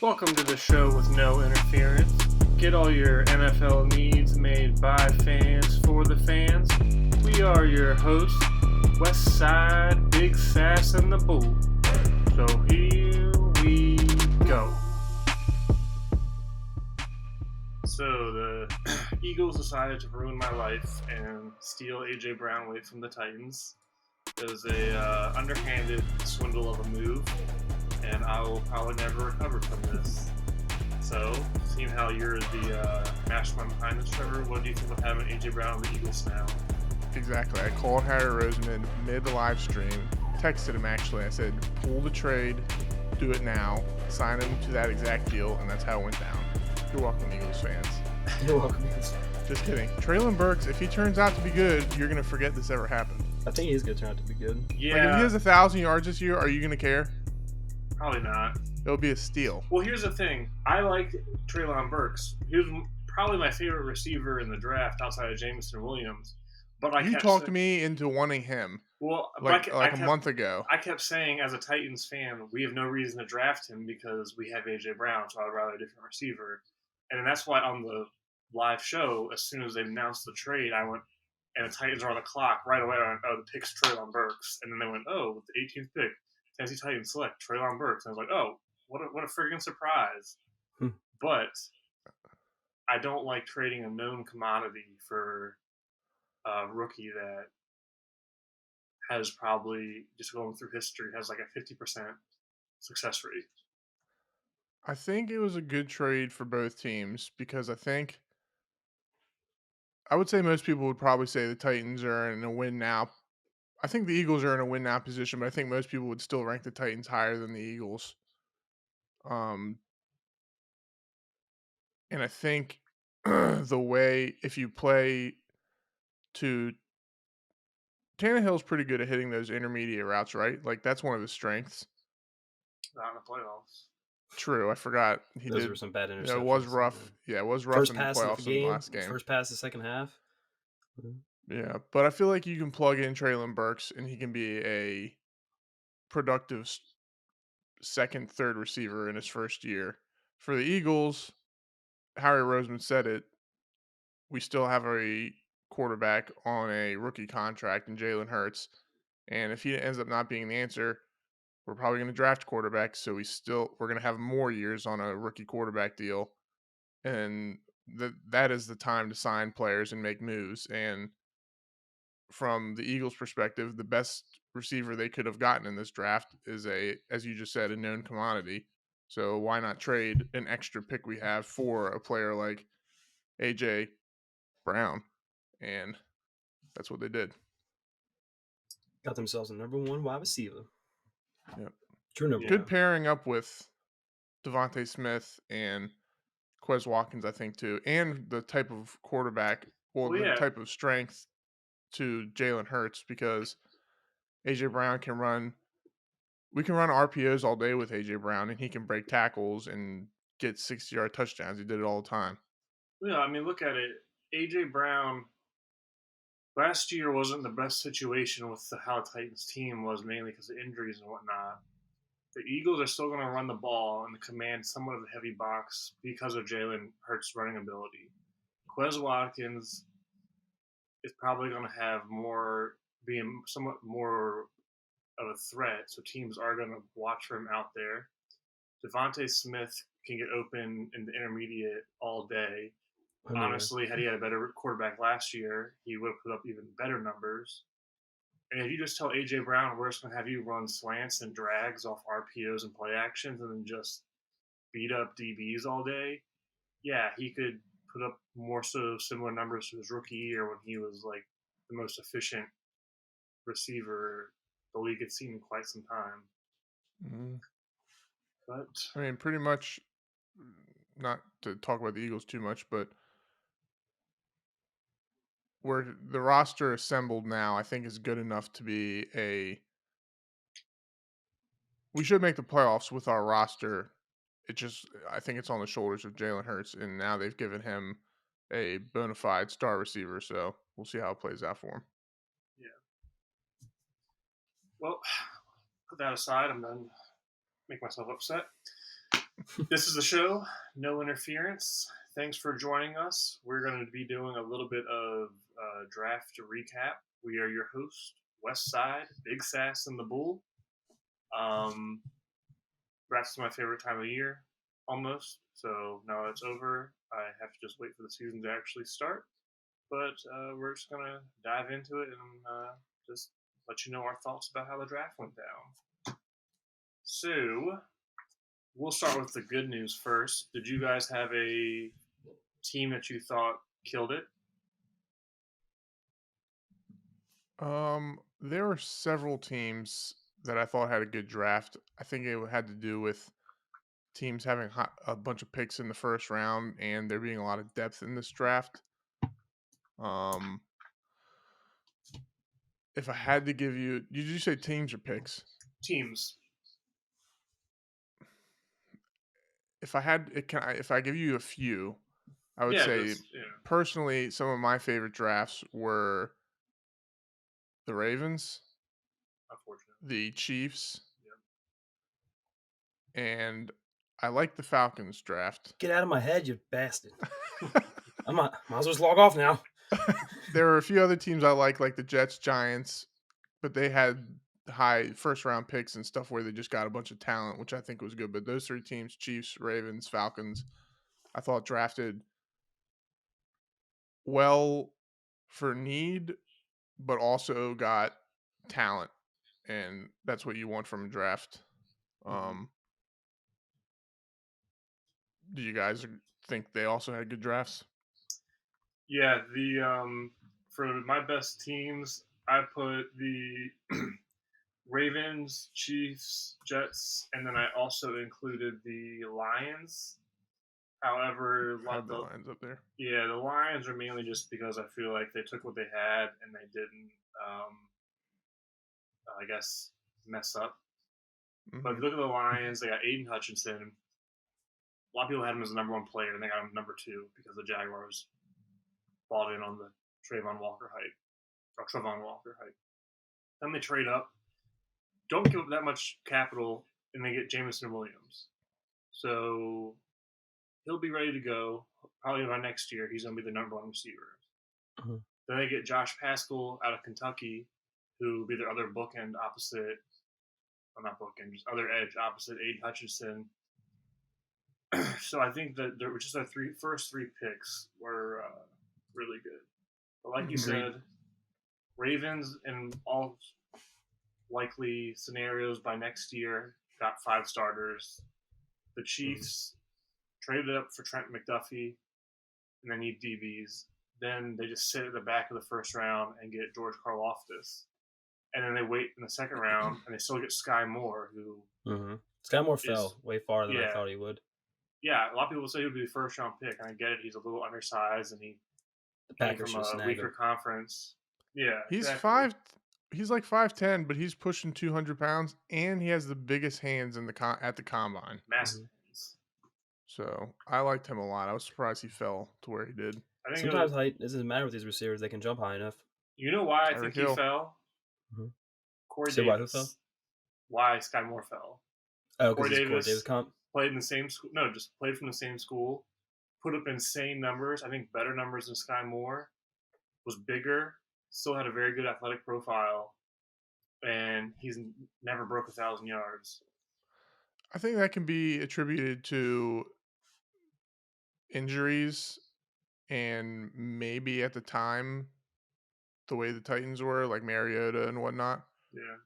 Welcome to the show with no interference. Get all your NFL needs made by fans for the fans. We are your hosts, West Side, Big Sass, and the Bull. So here we go. So the Eagles decided to ruin my life and steal A.J. Brown away from the Titans. It was a underhanded swindle of a move, and I will probably never recover from this. So, seeing how you're the mastermind behind this, Trevor, what do you think of having A.J. Brown on the Eagles now? Exactly. I called Harry Roseman mid the live stream, texted him actually. I said, pull the trade, do it now, sign him to that exact deal, and that's how it went down. You're welcome, Eagles fans. You're welcome, Eagles. Just kidding. Traylon Burks, if he turns out to be good, you're going to forget this ever happened. I think he's going to turn out to be good. Yeah. Like, if he has 1,000 yards this year, are you going to care? Probably not. It'll be a steal. Well, here's the thing. I like Traylon Burks. He was probably my favorite receiver in the draft outside of Jameson Williams. But You talked me into wanting him a month ago. I kept saying, as a Titans fan, we have no reason to draft him because we have A.J. Brown, so I'd rather a different receiver. And that's why on the live show, as soon as they announced the trade, I went, and the Titans are on the clock right away. I went, oh, the pick's Traylon Burks. And then they went, oh, with the 18th pick, Tennessee Titans select Traylon Burks. And I was like, oh, what a friggin' surprise. But I don't like trading a known commodity for a rookie that has probably, just going through history, has like a 50% success rate. I think it was a good trade for both teams because I would say most people would probably say the Titans are in a win now. I think the Eagles are in a win now position, but I think most people would still rank the Titans higher than the Eagles. And I think the way, if you play to Tannehill's pretty good at hitting those intermediate routes, right? Like, that's one of his strengths. Not in the playoffs. True, I forgot. Those were some bad interceptions. Yeah, it was rough. Yeah, it was rough first in the pass playoffs in the last game. First pass the second half. Yeah, but I feel like you can plug in Traylon Burks and he can be a productive second, third receiver in his first year. For the Eagles, Harry Roseman said it, we still have a quarterback on a rookie contract in Jalen Hurts. And if he ends up not being the answer, we're probably going to draft quarterbacks. So we're going to have more years on a rookie quarterback deal. And that is the time to sign players and make moves. And from the Eagles' perspective, the best receiver they could have gotten in this draft is as you just said, a known commodity. So why not trade an extra pick we have for a player like A.J. Brown? And that's what they did. Got themselves a number one wide receiver. Yep. True number Good one. pairing up with Devontae Smith and Quez Watkins, I think, too. And the type of quarterback, the type of strength to Jalen Hurts, because A.J. Brown we can run RPOs all day with A.J. Brown, and he can break tackles and get 60-yard touchdowns. He did it all the time. Yeah, I mean, look at it. A.J. Brown last year wasn't the best situation with how the Titans team was, mainly because of injuries and whatnot. The Eagles are still going to run the ball and command somewhat of a heavy box because of Jalen Hurts' running ability. Quez Watkins is probably going to have being somewhat more of a threat, so teams are going to watch for him out there. Devontae Smith can get open in the intermediate all day. Honestly, had he had a better quarterback last year, he would have put up even better numbers. And if you just tell A.J. Brown, we're just going to have you run slants and drags off RPOs and play actions and then just beat up DBs all day, yeah, he could put up more so similar numbers to his rookie year when he was like the most efficient receiver the league had seen in quite some time. Mm-hmm. But I mean, pretty much, not to talk about the Eagles too much, but where the roster assembled now, I think is good enough to be we should make the playoffs with our roster. I think it's on the shoulders of Jalen Hurts, and now they've given him a bona fide star receiver, so we'll see how it plays out for him. Yeah. Well, put that aside, I'm done. Make myself upset. This is the show, No Interference. Thanks for joining us. We're going to be doing a little bit of draft recap. We are your host, West Side, Big Sass, and the Bull. Draft's my favorite time of year, almost. So now that it's over, I have to just wait for the season to actually start. But we're just going to dive into it and just let you know our thoughts about how the draft went down. So, we'll start with the good news first. Did you guys have a team that you thought killed it? There were several teams that I thought had a good draft. I think it had to do with teams having a bunch of picks in the first round and there being a lot of depth in this draft. If I had to give you, did you say teams or picks? Teams. If I give you a few, I would say personally some of my favorite drafts were the Ravens, the Chiefs, and I like the Falcons draft. Get out of my head, you bastard! Might as well just log off now. There were a few other teams I like the Jets, Giants, but they had high first round picks and stuff where they just got a bunch of talent, which I think was good. But those three teams, Chiefs, Ravens, Falcons, I thought drafted well for need, but also got talent, and that's what you want from a draft. Do you guys think they also had good drafts? Yeah, for my best teams, I put the Ravens, Chiefs, Jets, and then I also included the Lions. However, I have the Lions up there. Yeah, the Lions are mainly just because I feel like they took what they had and they didn't, I guess, mess up. Mm-hmm. But if you look at the Lions, they got Aiden Hutchinson. A lot of people had him as the number one player, and they got him number two because the Jaguars bought in on the Trayvon Walker hype. Then they trade up, don't give up that much capital, and they get Jameson Williams. So he'll be ready to go. Probably by next year, he's going to be the number one receiver. Mm-hmm. Then they get Josh Paschal out of Kentucky, who will be their other bookend opposite, well, not bookend, just other edge opposite Aiden Hutchinson. So I think that there were just our first three picks were really good. But like you said, Ravens in all likely scenarios by next year got 5 starters. The Chiefs traded up for Trent McDuffie and they need DBs. Then they just sit at the back of the first round and get George Karlaftis. And then they wait in the second round and they still get Sky Moore, who Sky Moore fell way farther than I thought he would. Yeah, a lot of people say he would be the first round pick, and I get it. He's a little undersized, and he came from a weaker conference. Yeah, he's He's like 5'10", but he's pushing 200 pounds, and he has the biggest hands in at the combine. Massive hands. So I liked him a lot. I was surprised he fell to where he did. I think sometimes height doesn't matter with these receivers; they can jump high enough. You know why I think he fell? Corey Davis. Why who fell? Why Sky Moore fell? Oh, because Corey Davis comp. Played in the same school. No, just played from the same school. Put up insane numbers. I think better numbers than Sky Moore. Was bigger. Still had a very good athletic profile. And he's never broke 1,000 yards. I think that can be attributed to injuries and maybe at the time the way the Titans were, like Mariota and whatnot. Yeah.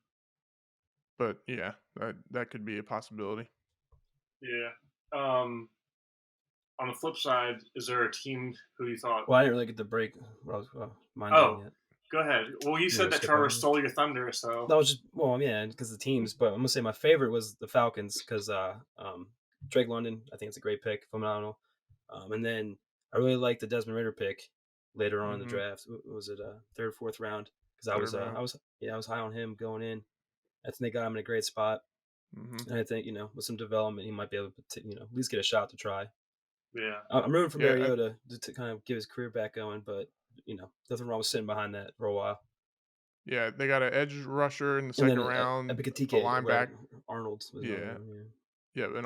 But yeah, that could be a possibility. Yeah. On the flip side, is there a team who you thought? Well, I didn't really get the break. Mine yet. Go ahead. Well, you said that Trevor stole your thunder, so that was just because the teams. But I'm gonna say my favorite was the Falcons because Drake London, I think it's a great pick, phenomenal. And then I really liked the Desmond Ritter pick later on in the draft. Was it third, fourth round? Because I was high on him going in. I think they got him in a great spot. And I think, with some development, he might be able to, at least get a shot to try. Yeah. I'm rooting for Mariota to kind of get his career back going, but, nothing wrong with sitting behind that for a while. Yeah, they got an edge rusher in the second round. A linebacker. Arnold. Yeah, an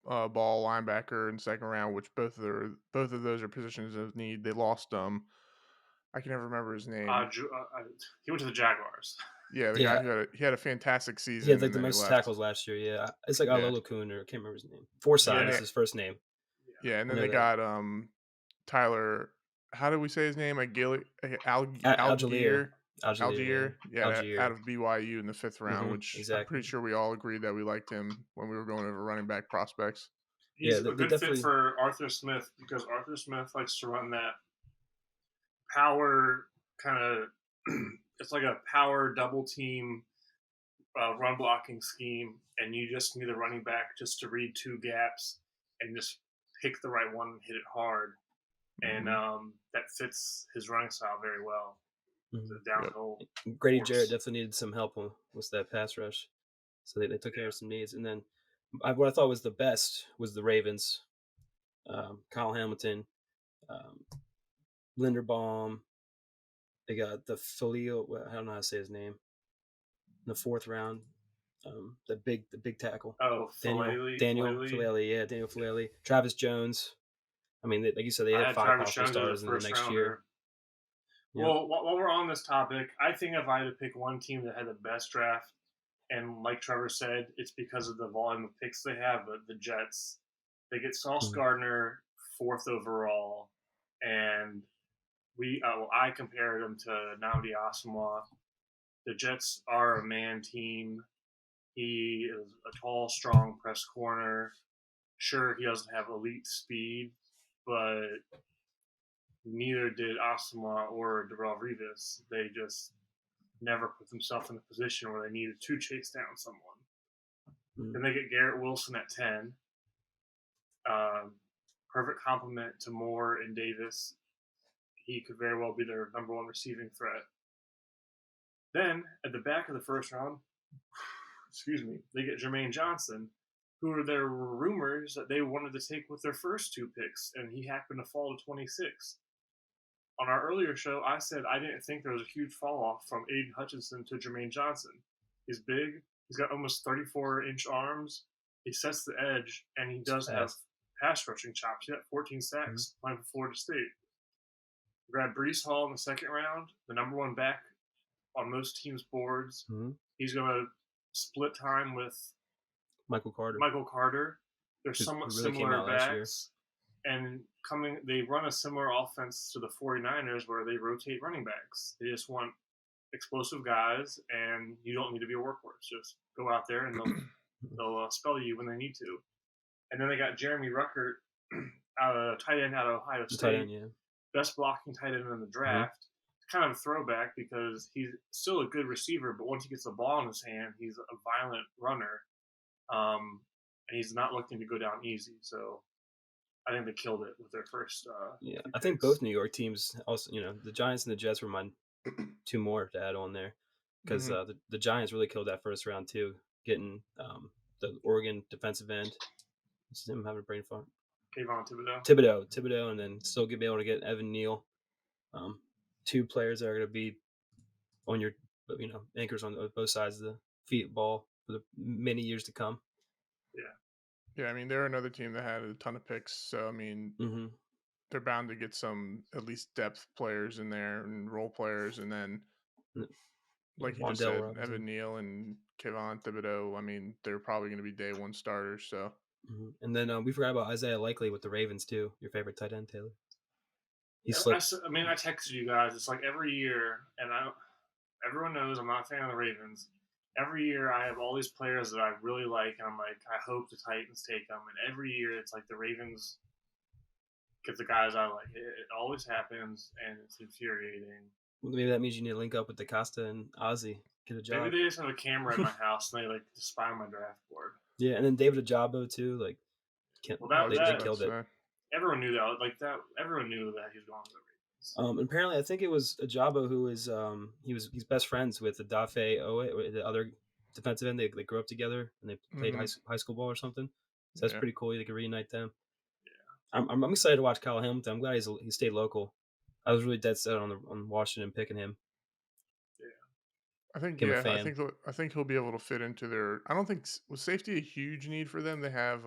ball linebacker in second round, which both of those are positions of need. They lost I can never remember his name. He went to the Jaguars. Yeah, the Yeah. guy who had a fantastic He season had like and the then he most left. tackles last year. Yeah, it's like Yeah. Alolo Kuhn, or I can't remember his name. Forsyth is his first name. Yeah, and then know they that. got Tyler. How do we say his name? Algier. Algier. Algier. Yeah, Algier. out of BYU in the 5th round, Mhm, which I'm exactly. pretty sure we all agreed that we liked him when we were going over running back prospects. He's Yeah, a they good fit for Arthur Smith because Arthur Smith likes to run that power kind of. It's like a power double team run blocking scheme, and you just need a running back just to read two gaps and just pick the right one and hit it hard. And that fits his running style very well. The downhill. Grady force. Jarrett definitely needed some help with that pass rush, so they took care of some needs. And then what I thought was the best was the Ravens. Kyle Hamilton, Linderbaum. They got the Filio. I don't know how to say his name. In the 4th round, the big tackle. Oh, Daniel Filelli. Yeah, Daniel Filelli. Travis Jones. I mean, like you said, they had 5 possible stars in the next year. Yep. Well, while we're on this topic, I think if I had to pick one team that had the best draft, and like Trevor said, it's because of the volume of picks they have, but the Jets, they get Sauce Gardner 4th overall, and I compared him to Nnamdi Asomugha. The Jets are a man team. He is a tall, strong press corner. Sure, he doesn't have elite speed, but neither did Asomugha or Darrelle Revis. They just never put themselves in a position where they needed to chase down someone. Then they get Garrett Wilson at 10. Perfect complement to Moore and Davis. He could very well be their number 1 receiving threat. Then, at the back of the 1st round, they get Jermaine Johnson, who there were rumors that they wanted to take with their first 2 picks, and he happened to fall to 26. On our earlier show, I said I didn't think there was a huge fall off from Aiden Hutchinson to Jermaine Johnson. He's big. He's got almost 34-inch arms. He sets the edge, and he does have pass rushing chops. He got 14 sacks playing for Florida State. Grab Breece Hall in the 2nd round, the number 1 back on most teams' boards. He's going to split time with Michael Carter. They're somewhat similar backs. And they run a similar offense to the 49ers where they rotate running backs. They just want explosive guys, and you don't need to be a workhorse. Just go out there and they'll spell you when they need to. And then they got Jeremy Ruckert, tight end out of Ohio State. Best blocking tight end in the draft. Kind of a throwback because he's still a good receiver, but once he gets the ball in his hand, he's a violent runner. And he's not looking to go down easy. So I think they killed it with their first. I think both New York teams also, the Giants and the Jets were my 2 more to add on there because the Giants really killed that 1st round too, getting the Oregon defensive end. I'm having a brain fart. Kayvon Thibodeau, and then still be able to get Evan Neal. 2 players that are going to be on your, anchors on both sides of the ball for the many years to come. Yeah, I mean, they're another team that had a ton of picks, so I mean, they're bound to get some at least depth players in there and role players, and then, like you just said, Robinson. Evan Neal and Kayvon Thibodeau. I mean, they're probably going to be day 1 starters. So, and then we forgot about Isaiah Likely with the Ravens too. Your favorite tight end, Taylor. I texted you guys. It's like every year, and everyone knows I'm not a fan of the Ravens. Every year I have all these players that I really like, and I'm like, I hope the Titans take them. And every year it's like the Ravens get the guys I like. It always happens, and it's infuriating. Well, maybe that means you need to link up with DaCosta and Ozzie. Get a job. Maybe they just have a camera in my house, and they like to spy on my draft board. Yeah, and then David Ajabo too. Like, they killed it. Everyone knew that. Everyone knew that he was going to the Ravens. Apparently, I think it was Ajabo who was he's best friends with Adafe Owe, the other defensive end. They grew up together and they played high school ball or something. So that's pretty cool. They could reunite them. Yeah, I'm excited to watch Kyle Hamilton. I'm glad he stayed local. I was really dead set on Washington picking him. Yeah, I think he'll be able to fit into their. I don't think was safety a huge need for them. They have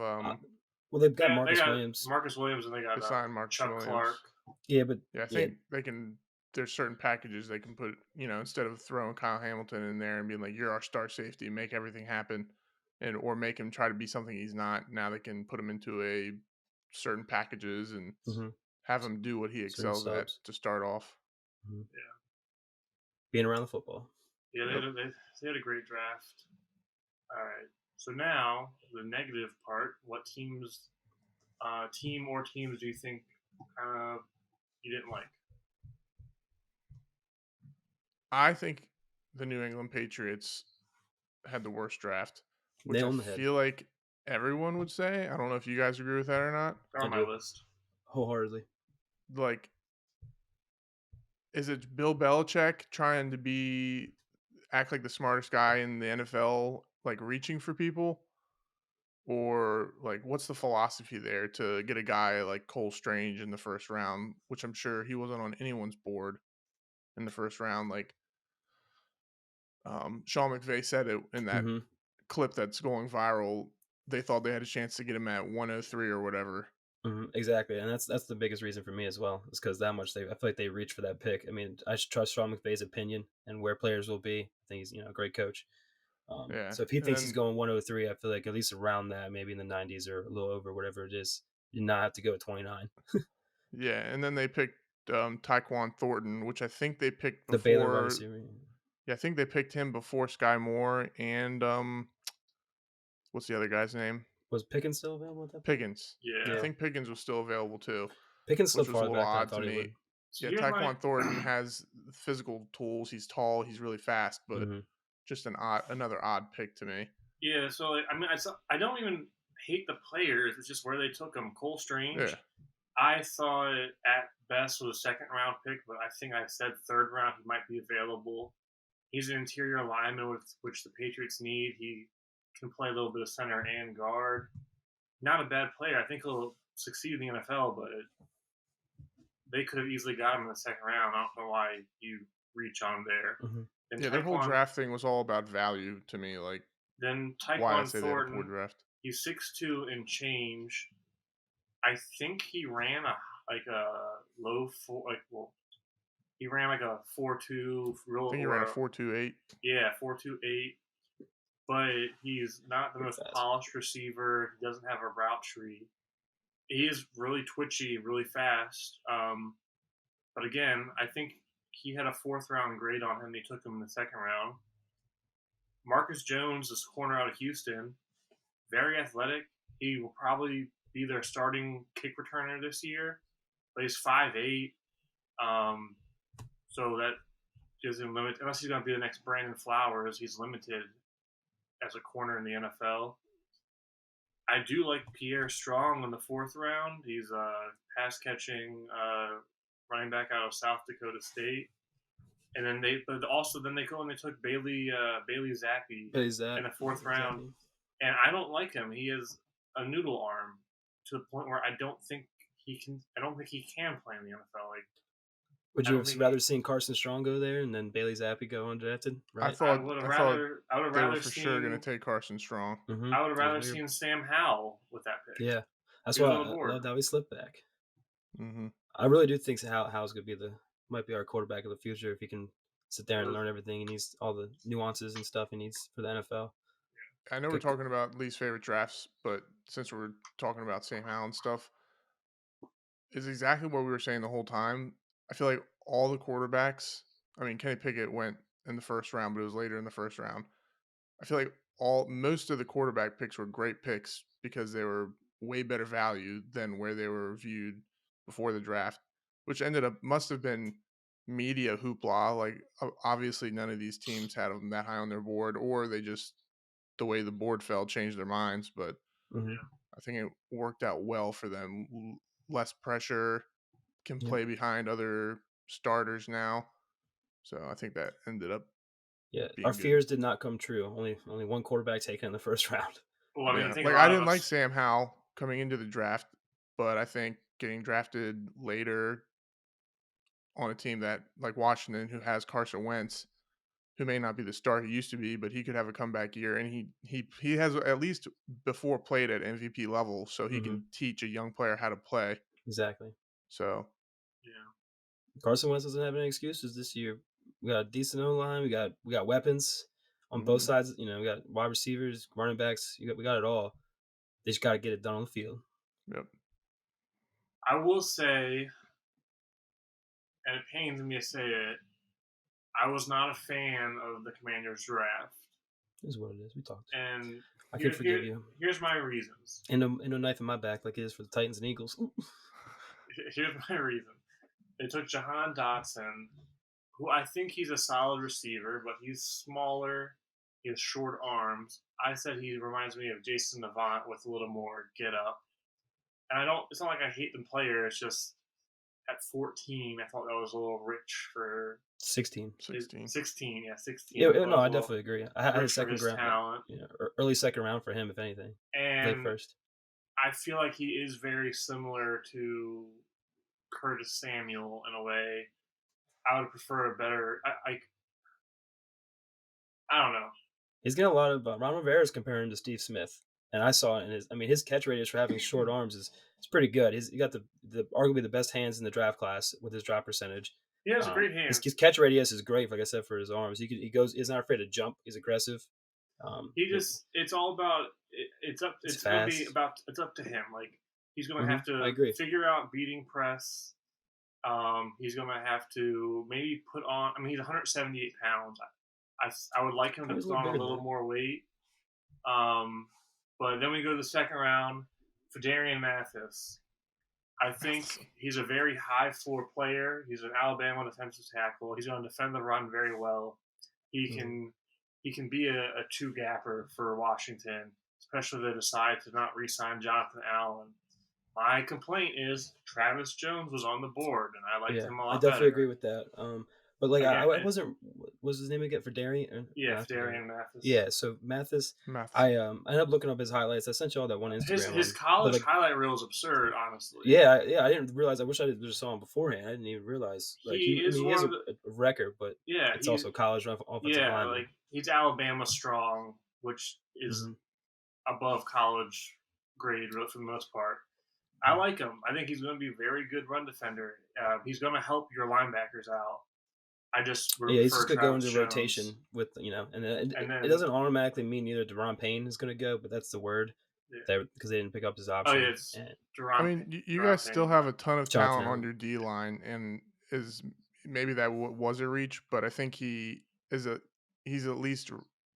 Well, they've got They Marcus got Williams. Marcus Williams, and they got They signed Marcus Chuck Williams. Clark. Yeah, but Yeah, I think they can. There's certain packages they can put. Instead of throwing Kyle Hamilton in there and being like, "You're our star safety, make everything happen," or make him try to be something he's not. Now they can put him into a certain packages and have him do what he excels at to start off. Yeah, being around the football. Yeah, they had a great draft. All right, so now the negative part. What team or teams do you think you didn't like? I think the New England Patriots had the worst draft, which Nail I on the head. feel like everyone would say. I don't know if you guys agree with that or not. They're on my list. Wholeheartedly. Like, is it Bill Belichick trying to act like the smartest guy in the NFL, like reaching for people? Or like what's the philosophy there to get a guy like Cole Strange in the first round, which I'm sure he wasn't on anyone's board in the first round. Like Sean McVay said it in that clip that's going viral. They thought they had a chance to get him at 103 or whatever. Exactly, and that's the biggest reason for me as well. Is because that much I feel like they reach for that pick. I mean, I should trust Sean McVay's opinion and where players will be. I think he's a great coach. So if he thinks he's going 103, I feel like at least around that, maybe in the 90s or a little over, whatever it is, you not have to go at 29. Yeah, and then they picked Taekwon Thornton, which I think they picked before. The Baylor wide receiver. Yeah, I think they picked him before Sky Moore and what's the other guy's name? Was Pickens still available at that point? Pickens. Yeah. I think Pickens was still available too. Pickens which slipped was a farther little back than I odd thought to he me. would. Yeah, Taekwon Thornton has physical tools. He's tall. He's really fast, but just another odd pick to me. Yeah, so I mean, I don't even hate the players. It's just where they took him. Cole Strange. Yeah. I thought at best was a second round pick, but I think I said third round he might be available. He's an interior lineman, which the Patriots need. He can play a little bit of center and guard. Not a bad player. I think he'll succeed in the NFL, but they could have easily got him in the second round. I don't know why you reach on there. And their whole draft thing was all about value to me. Like, then why I Taekwon say they had a poor Thornton, draft. he's 6'2" and change. I think he ran he ran like a 4.2. I think he ran a 4.28. Yeah, 4.28. But he's not the most polished receiver. He doesn't have a route tree. He is really twitchy, really fast. But again, I think he had a fourth round grade on him. They took him in the second round. Marcus Jones, this corner out of Houston, very athletic. He will probably be their starting kick returner this year. But he's 5'8". So that gives him limit. Unless he's going to be the next Brandon Flowers, he's limited as a corner in the NFL. I do like Pierre Strong in the fourth round. He's a pass-catching running back out of South Dakota State. And then they go and they took Bailey Zappi in the fourth round. And I don't like him. He is a noodle arm to the point where I don't think he can play in the NFL. Like, would you have rather seen Carson Strong go there and then Bailey Zappi go undrafted? Right? I would have rather they were for sure going to take Carson Strong. I would have rather seen Sam Howell with that pick. Yeah, that's why I loved how he slipped back. I really do think Howell's going to be might be our quarterback of the future if he can sit there and learn everything he needs, all the nuances and stuff he needs for the NFL. I know we're talking about least favorite drafts, but since we're talking about Sam Howell and stuff, is exactly what we were saying the whole time. I feel like all the quarterbacks, I mean, Kenny Pickett went in the first round, but it was later in the first round. I feel like most of the quarterback picks were great picks because they were way better value than where they were viewed before the draft, which must have been media hoopla. Like, obviously none of these teams had them that high on their board, or they just, the way the board fell, changed their minds. But I think it worked out well for them. Less pressure, can play behind other starters now. So I think that ended up our fears did not come true. Only one quarterback taken in the first round. Well, I mean, I didn't like Sam Howell coming into the draft, but I think getting drafted later on a team that like Washington, who has Carson Wentz, who may not be the star he used to be, but he could have a comeback year, and he has at least before played at MVP level, so he can teach a young player how to play. Exactly. So, yeah. Carson Wentz doesn't have any excuses this year. We got a decent O-line. We got weapons on both sides. You know, we got wide receivers, running backs. We got it all. They just got to get it done on the field. Yep. I will say, and it pains me to say it, I was not a fan of the Commanders draft. This is what it is. We talked. And I can forgive you. Here's my reasons. And no knife in my back like it is for the Titans and Eagles. Here's my reason. They took Jahan Dotson, who I think he's a solid receiver, but he's smaller. He has short arms. I said he reminds me of Jason Avant with a little more get up. And it's not like I hate the player. It's just at 14, I thought that was a little rich for 16. 16. Yeah, no, I definitely agree. I had a second round, talent. Early second round for him, if anything. And late first. I feel like he is very similar to Curtis Samuel in a way. I would prefer a better. I don't know. He's getting a lot of Ron Rivera's comparing him to Steve Smith, and I saw it in his catch radius for having short arms is pretty good. He got the arguably the best hands in the draft class with his drop percentage. He has a great hand. His catch radius is great, like I said, for his arms. He's not afraid to jump. He's aggressive. It's all about it's up to him. Like he's gonna have to figure out beating press. He's gonna have to maybe put on. I mean, he's 178 pounds. I would like him to put on a little more weight. But then we go to the second round for Darion Mathis. I think he's a very high floor player. He's an Alabama defensive tackle. He's going to defend the run very well. He can be a two gapper for Washington, especially if they decide to not re-sign Jonathan Allen. My complaint is Travis Jones was on the board, and I liked him a lot. I definitely agree with that. But like I wasn't. What's his name again for Darion? Yeah, Darion Mathis. Yeah, so Mathis. I ended up looking up his highlights. I sent you all that one Instagram. His college highlight reel is absurd, honestly. Yeah. I didn't realize. I wish I just saw him beforehand. I didn't even realize. Like, he is a record, but it's also college offensive lineman. Like he's Alabama strong, which is above college grade for the most part. I like him. I think he's going to be a very good run defender. He's going to help your linebackers out. He's just going to go into rotation with and it doesn't automatically mean either Deron Payne is going to go, but that's the word because they didn't pick up his option. Oh yeah, it's Deron. I mean, you guys still have a ton of talent on your D line, and maybe that was a reach, but I think he's at least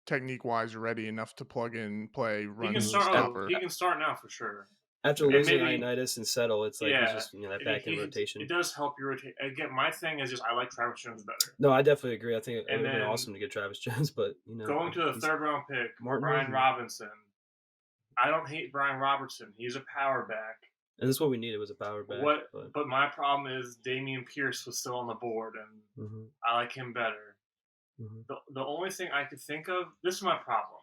technique wise ready enough to plug in, play, run, stopper. He can start now for sure. After losing Ioannidis and Settle, it's like it's just that back end rotation. It does help you rotate. Again, my thing is just I like Travis Jones better. No, I definitely agree. I think it would have been awesome to get Travis Jones, but going to the third round pick, Brian Robinson. I don't hate Brian Robertson. He's a power back, and that's what we needed was a power back. But my problem is Dameon Pierce was still on the board, and I like him better. The only thing I could think of, this is my problem.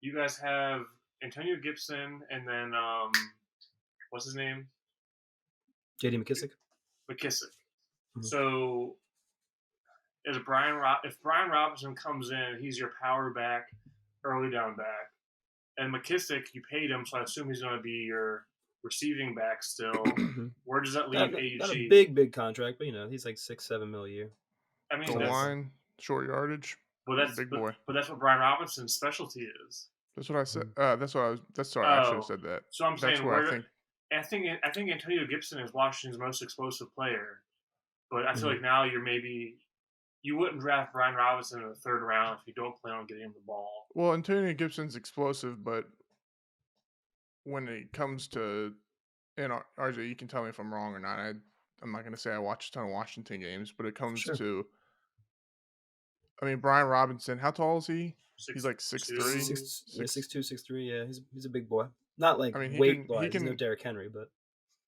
You guys have Antonio Gibson, and then what's his name? J.D. McKissick. So, if Brian Robinson comes in, he's your power back, early down back, and McKissick, you paid him, so I assume he's going to be your receiving back still. Where does that leave AG? Not a big contract, but he's like $6-7 million a year. I mean, the line, short yardage. Well, that's big boy. But that's what Brian Robinson's specialty is. That's what I said. Sorry, I should have said that. So I'm saying, I think Antonio Gibson is Washington's most explosive player, but I feel like now you wouldn't draft Brian Robinson in the third round if you don't plan on getting him the ball. Well, Antonio Gibson's explosive, but when it comes to, RJ, you can tell me if I'm wrong or not. I'm not going to say I watch a ton of Washington games, but it comes to, I mean, Brian Robinson, how tall is he? He's like 6'3". 6'2", 6'3". Yeah, he's a big boy. Not like weight-wise. He's no Derrick Henry, but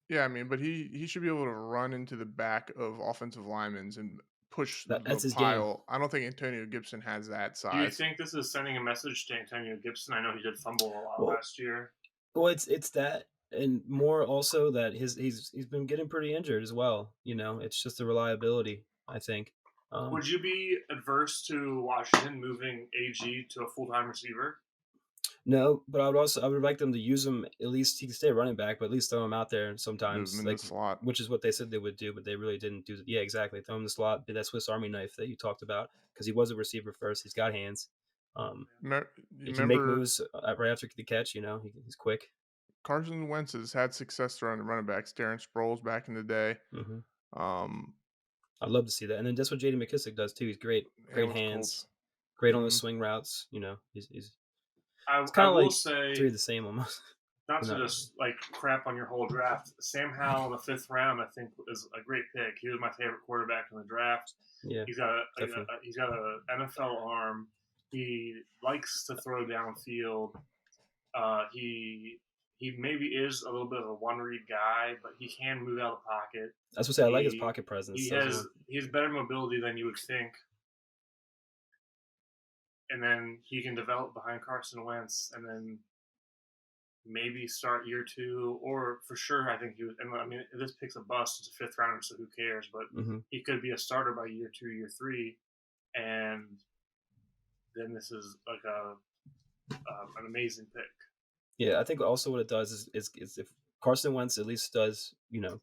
yeah, I mean, but he should be able to run into the back of offensive linemen and push that's the his pile. game. I don't think Antonio Gibson has that size. Do you think this is sending a message to Antonio Gibson? I know he did fumble a lot last year. Well, it's that, and more also that he's been getting pretty injured as well. It's just the reliability, I think. Would you be adverse to Washington moving AG to a full-time receiver? No, but I would like them to use him. At least he can stay running back, but at least throw him out there Move sometimes, him in the slot. which is what they said they would do, but they really didn't do. Yeah, exactly. Throw him in the slot, be that Swiss Army knife that you talked about, because he was a receiver first. He's got hands. He can make Remember moves right after the catch. He's quick. Carson Wentz has had success throwing to running backs. Darren Sproles back in the day. Mm-hmm. Um, I'd love to see that, and then that's what J.D. McKissick does too. He's great with the hands, Colts. great on those swing routes. He's I it's kind of will like say, three of the same almost. not to just like crap on your whole draft. Sam Howell in the 5th round, I think, is a great pick. He was my favorite quarterback in the draft. Yeah, he's got an NFL arm. He likes to throw downfield. He maybe is a little bit of a one-read guy, but he can move out of the pocket. That's what I say. I like his pocket presence. He has better mobility than you would think. And then he can develop behind Carson Wentz, and then maybe start year 2, or for sure, I think he was. And I mean, if this pick's a bust, it's a 5th rounder, so who cares? But he could be a starter by year 2, year 3, and then this is like an amazing pick. Yeah, I think also what it does is if Carson Wentz at least does a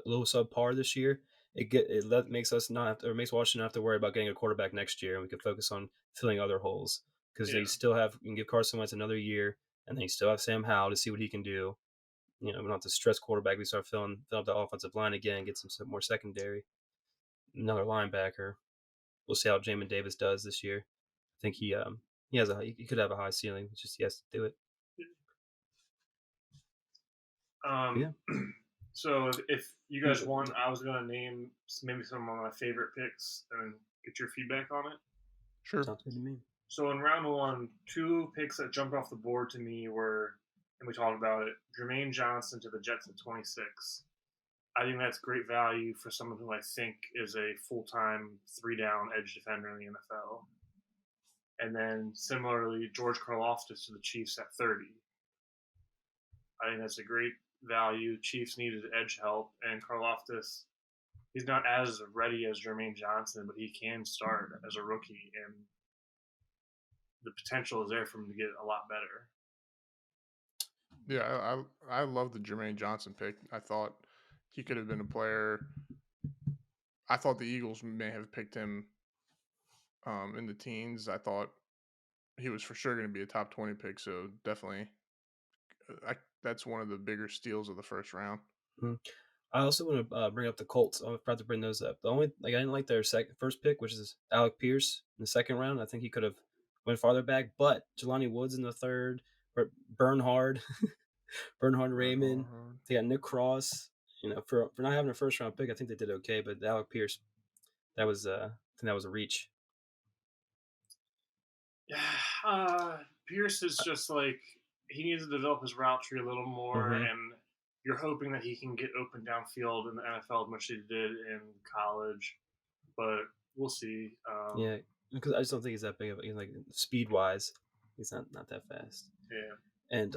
little subpar this year, it makes us not have to, or makes Washington not have to worry about getting a quarterback next year, and we can focus on filling other holes because you can give Carson Wentz another year, and then you still have Sam Howell to see what he can do. We don't have to stress quarterback. We start filling up the offensive line again, get some more secondary, another linebacker. We'll see how Jamin Davis does this year. I think he could have a high ceiling. It's just he has to do it. So if you guys want, I was going to name maybe some of my favorite picks and get your feedback on it. Sure. Sounds good to me. So in round 1, 2 picks that jumped off the board to me were, and we talked about it, Jermaine Johnson to the Jets at 26. I think that's great value for someone who I think is a full-time 3-down edge defender in the NFL. And then similarly, George Karlaftis to the Chiefs at 30. I think that's a great value. Chiefs needed edge help, and Karlaftis, he's not as ready as Jermaine Johnson, but he can start as a rookie, and the potential is there for him to get a lot better. Yeah, I love the Jermaine Johnson pick. I thought he could have been a player. I thought the Eagles may have picked him in the teens. I thought he was for sure going to be a top 20 pick, so definitely that's one of the bigger steals of the first round. I also want to bring up the Colts. I'm proud to bring those up. The only I didn't like their first pick, which is Alec Pierce in the 2nd round. I think he could have went farther back, but Jelani Woods in the 3rd, Bernhard Raymond. They got Nick Cross. For not having a first round pick, I think they did okay. But Alec Pierce, I think that was a reach. Pierce is just like, he needs to develop his route tree a little more, and you're hoping that he can get open downfield in the NFL as much as he did in college, but we'll see. Yeah, because I just don't think he's that big of like speed wise. He's not that fast. Yeah. And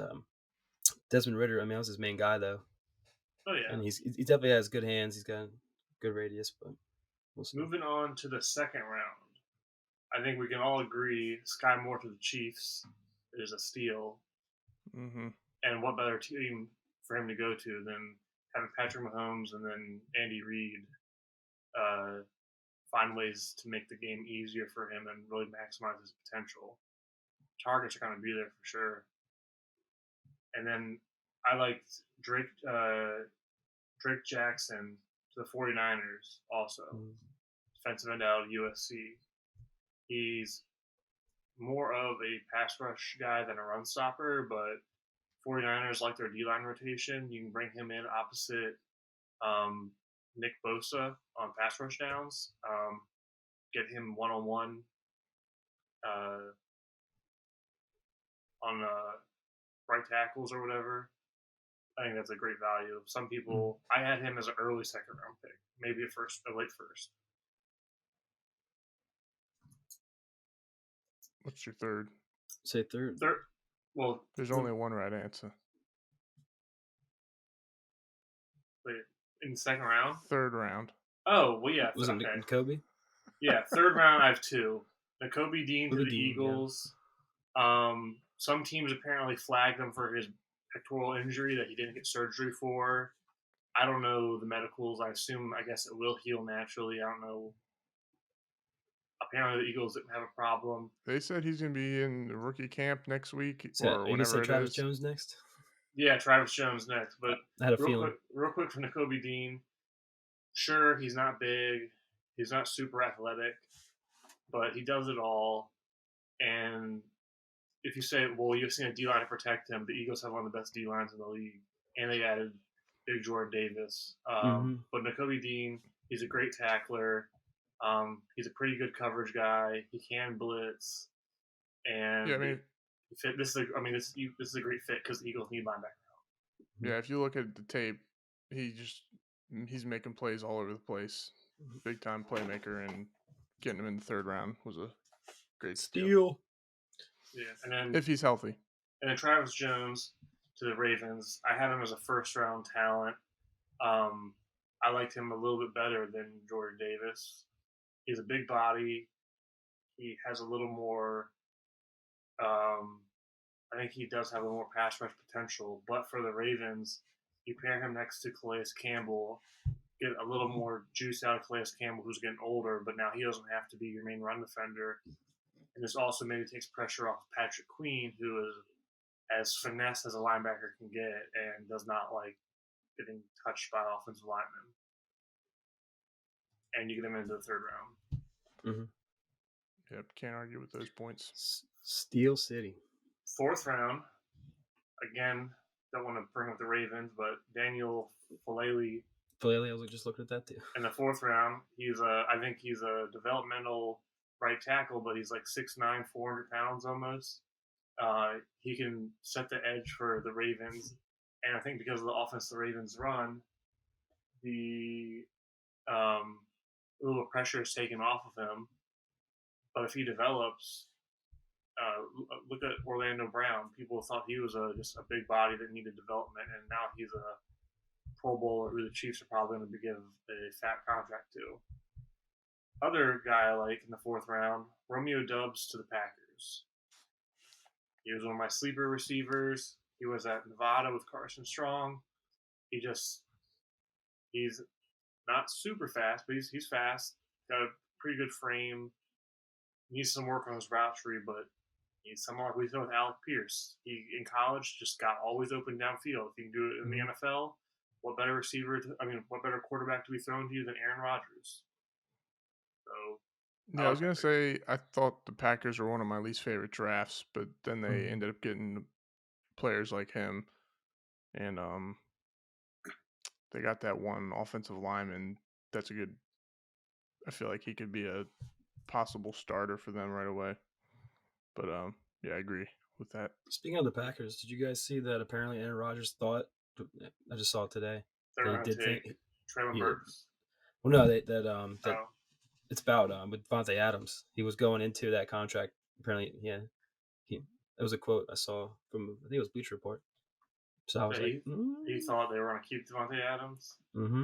Desmond Ritter, I mean, that was his main guy though. Oh yeah. And he definitely has good hands. He's got good radius, but we'll see. Moving on to the 2nd round, I think we can all agree Sky Moore to the Chiefs is a steal. And what better team for him to go to than having Patrick Mahomes and then Andy Reid find ways to make the game easier for him and really maximize his potential. Targets are going to be there for sure. And then I liked Drake Jackson to the 49ers also. Defensive end out of USC. He's more of a pass rush guy than a run stopper, but 49ers like their D-line rotation. You can bring him in opposite Nick Bosa on pass rush downs. Get him one-on-one on right tackles or whatever. I think that's a great value. Some people, I had him as an early 2nd round pick, maybe a late 1st. What's your 3rd? Say 3rd. Well, there's only one right answer. Wait, in the 2nd round? 3rd round. Oh, well, yeah. Was it Kobe? Yeah, third round, I have two. Nakobe Dean to Nakobe the Dean, yeah. Eagles. Some teams apparently flagged him for his pectoral injury that he didn't get surgery for. I don't know the medicals. I guess it will heal naturally. I don't know. Apparently, the Eagles didn't have a problem. They said he's going to be in the rookie camp next week So, or are you gonna say whenever it Travis is. Jones next? Yeah, Travis Jones next. But I had a feeling. real quick for Nakobe Dean. Sure, he's not big. He's not super athletic, but he does it all. And if you say, well, you've seen a D-line to protect him, the Eagles have one of the best D-lines in the league. And they added Big Jordan Davis. But Nakobe Dean, he's a great tackler. He's a pretty good coverage guy. He can blitz. And Yeah, I mean, this is a great fit because the Eagles need linebacker. yeah, if you look at the tape, he's making plays all over the place. Big time playmaker, and getting him in the third round was a great steal. Yeah, and then if he's healthy. And then Travis Jones to the Ravens. I had him as a first round talent. I liked him a little bit better than Jordan Davis. He's a big body. He has a little more. I think he does have a more pass rush potential. But for the Ravens, you pair him next to Calais Campbell, get a little more juice out of Calais Campbell, who's getting older, but now he doesn't have to be your main run defender. And this also maybe takes pressure off Patrick Queen, who is as finesse as a linebacker can get and does not like getting touched by offensive linemen. And you get him into the third round. Mm-hmm. Yep, can't argue with those points. Steel City. Fourth round, again, don't want to bring up the Ravens, but Daniel Falele. I was just looking at that too. In the fourth round, I think he's a developmental right tackle, but he's like 6'9", 400 pounds almost. He can set the edge for the Ravens, and I think because of the offense the Ravens run, the little pressure is taken off of him. But if he develops, look at Orlando Brown. People thought he was just a big body that needed development, and now he's a Pro Bowler who the Chiefs are probably going to give a fat contract to. Other guy I like in the fourth round, Romeo Doubs to the Packers. He was one of my sleeper receivers. He was at Nevada with Carson Strong. He's not super fast, but he's fast. Got a pretty good frame. Needs some work on his route tree, but he's somewhat like we said with Alec Pierce. He in college just got always open downfield. If he can do it in the NFL, what better quarterback to be thrown to you than Aaron Rodgers? So yeah, I was gonna say I thought the Packers were one of my least favorite drafts, but then they ended up getting players like him, and they got that one offensive lineman. That's a good. I feel like he could be a possible starter for them right away. But yeah, I agree with that. Speaking of the Packers, did you guys see that apparently Aaron Rodgers thought? I just saw it today. They did think Traylon Burks. Well, no, that it's about with Devontae Adams. He was going into that contract. Apparently, yeah. That was a quote I saw from I think it was Bleacher Report. So I was he thought they were going to keep Devontae Adams. Mm-hmm.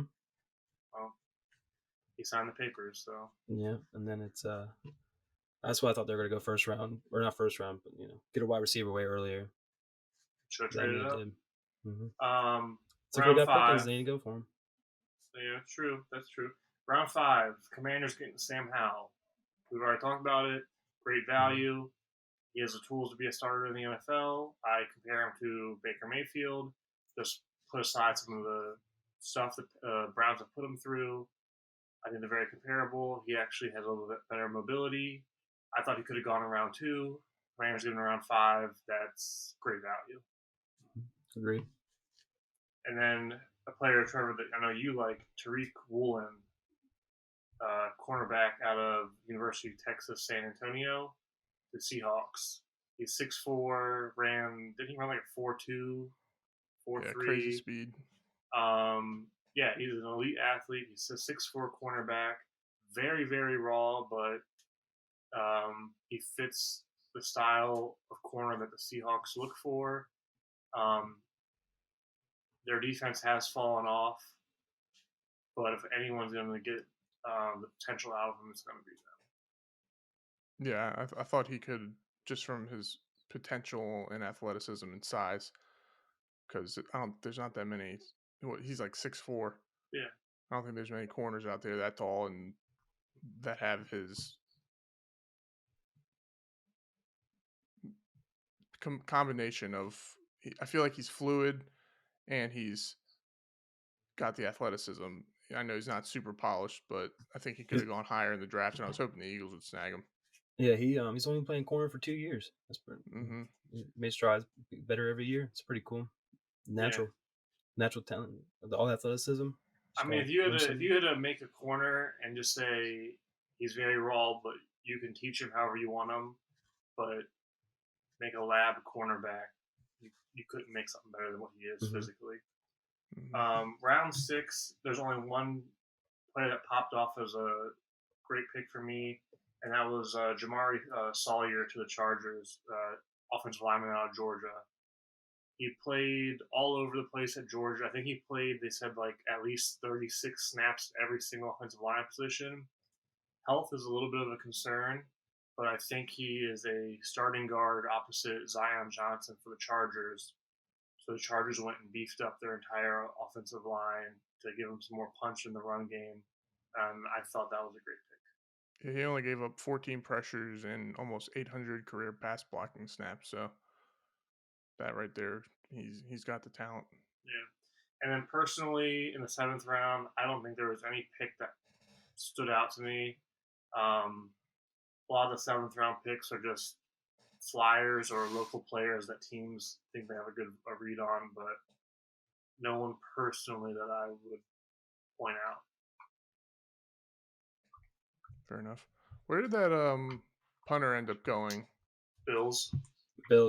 Well, he signed the papers, so yeah. And then it's that's why I thought they were going to go first round, or not first round, but get a wide receiver way earlier. Should have traded up. Mm-hmm. It's a good pick. They need to go for him. Yeah, true. That's true. Round 5, Commanders getting Sam Howell. We've already talked about it. Great value. He has the tools to be a starter in the NFL. I compare him to Baker Mayfield. Just put aside some of the stuff that Browns have put him through. I think they're very comparable. He actually has a little bit better mobility. I thought he could have gone in round 2. Commanders getting around 5. That's great value. Agreed. And then a player, Trevor, that I know you like, Tariq Woolen, cornerback out of University of Texas, San Antonio, the Seahawks. He's 6'4", didn't he run like a 4.2, 4.3? Yeah, crazy speed. Yeah, he's an elite athlete. He's a 6'4" cornerback. Very, very raw, but he fits the style of corner that the Seahawks look for. Their defense has fallen off, but if anyone's going to get the potential out of him is going to be there. Yeah, I thought he could, just from his potential and athleticism and size, because there's not that many. He's like 6'4". Yeah. I don't think there's many corners out there that tall and that have his combination of. I feel like he's fluid and he's got the athleticism. I know he's not super polished, but I think he could have gone higher in the draft, and I was hoping the Eagles would snag him. Yeah, he's only playing corner for 2 years. That's pretty. He made strides better every year. It's pretty cool. Natural talent, all athleticism. I mean, if you had to make a corner and just say he's very raw, but you can teach him however you want him, but make a lab cornerback, you couldn't make something better than what he is physically. Round 6, there's only one player that popped off as a great pick for me, and that was Jamari Sawyer to the Chargers, offensive lineman out of Georgia. He played all over the place at Georgia. I think he played, they said, like at least 36 snaps every single offensive line position. Health is a little bit of a concern, but I think he is a starting guard opposite Zion Johnson for the Chargers. So the Chargers went and beefed up their entire offensive line to give him some more punch in the run game. I thought that was a great pick. Yeah, he only gave up 14 pressures and almost 800 career pass blocking snaps. So that right there, he's got the talent. Yeah. And then personally, in the 7th round, I don't think there was any pick that stood out to me. A lot of the 7th round picks are just flyers or local players that teams think they have a read on, but no one personally that I would point out. Fair enough. Where did that punter end up going? Bills,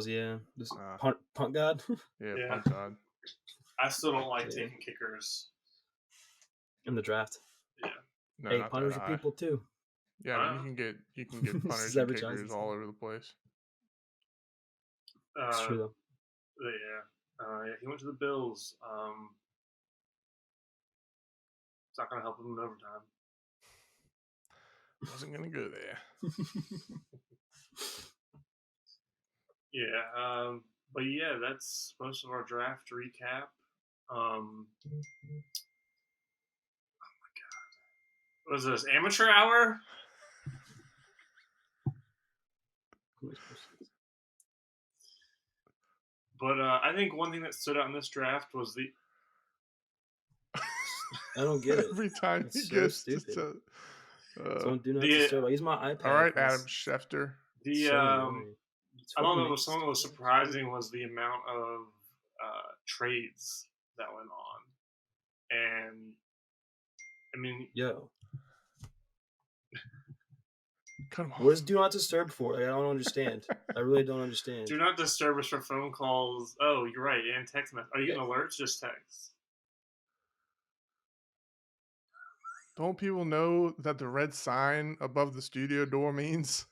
yeah. Just punt god. Yeah, punt god. I still don't like taking kickers in the draft. Yeah. No, hey, punters are people too. Yeah, you can get punters and kickers all over the place. It's true though. Yeah, he went to the Bills. It's not going to help him in overtime. Wasn't going to go there. Yeah, but yeah, that's most of our draft recap. Oh my god, what is this, amateur hour? But I think one thing that stood out in this draft was the. I don't get it. Every time it's he gets stupid. Someone do not disturb. Use my iPad. All right, Adam Schefter. I don't know. Something that was surprising was the amount of trades that went on, and I mean, come on. What is do not disturb for? Like, I don't understand. I really don't understand. Do not disturb us for phone calls. Oh, you're right, and text messages. Are you getting alerts? Just text. Don't people know that the red sign above the studio door means?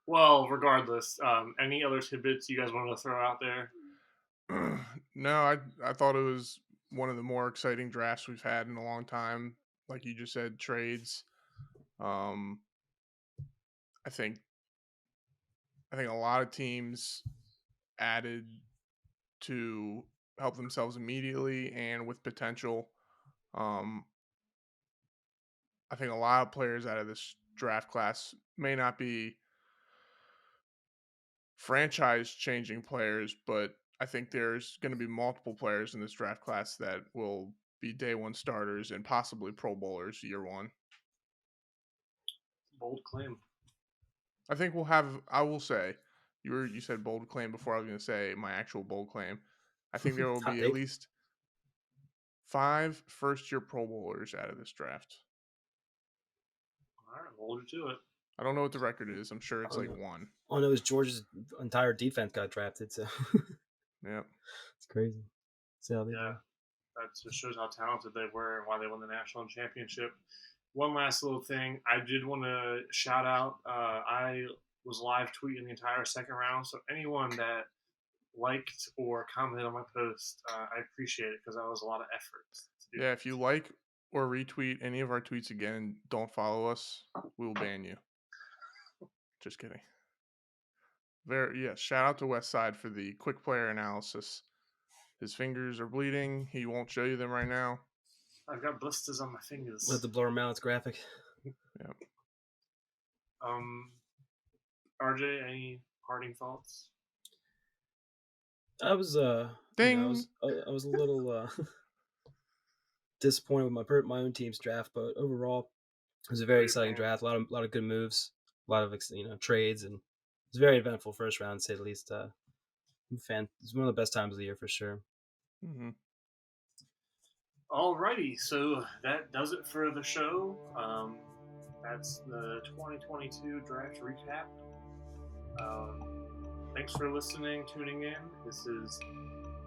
Well, regardless, any other tidbits you guys want to throw out there? No, I thought it was one of the more exciting drafts we've had in a long time. Like you just said, trades. I think a lot of teams added to help themselves immediately and with potential. I think a lot of players out of this draft class may not be franchise-changing players, but I think there's going to be multiple players in this draft class that will be day one starters and possibly Pro Bowlers year one. Bold claim. I think we'll have. I will say, you said bold claim before I was going to say my actual bold claim. I think there will be at least 5 first-year Pro Bowlers out of this draft. All right, hold you to it. I don't know what the record is. I'm sure it's like 1. All I know is Georgia's entire defense got drafted. So yeah, it's crazy. That just shows how talented they were and why they won the national championship. One last little thing, I did want to shout out. I was live tweeting the entire second round, so anyone that liked or commented on my post, I appreciate it because that was a lot of effort. Yeah, if you like or retweet any of our tweets again and don't follow us, we will ban you. Just kidding. Shout out to Westside for the quick player analysis. His fingers are bleeding. He won't show you them right now. I've got blisters on my fingers. Let the blower mouth graphic. Yeah. RJ, any parting thoughts? I was I was a little disappointed with my own team's draft, but overall it was a very exciting draft. A lot of good moves, a lot of trades, and it was a very eventful first round, to say the least. I'm a fan. It's one of the best times of the year for sure. Mm-hmm. Alrighty, so that does it for the show. That's the 2022 draft recap. Thanks for listening, tuning in. This is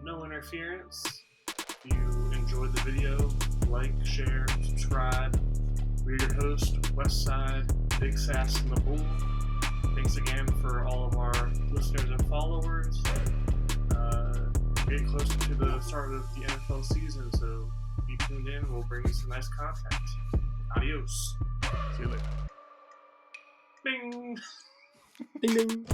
No Interference. If you enjoyed the video, like, share, subscribe. We're your host, Westside, Big Sass and the Bull. Thanks again for all of our listeners and followers. Getting closer to the start of the NFL season, so be tuned in. We'll bring you some nice content. Adios. See you later. Bing! Ding ding.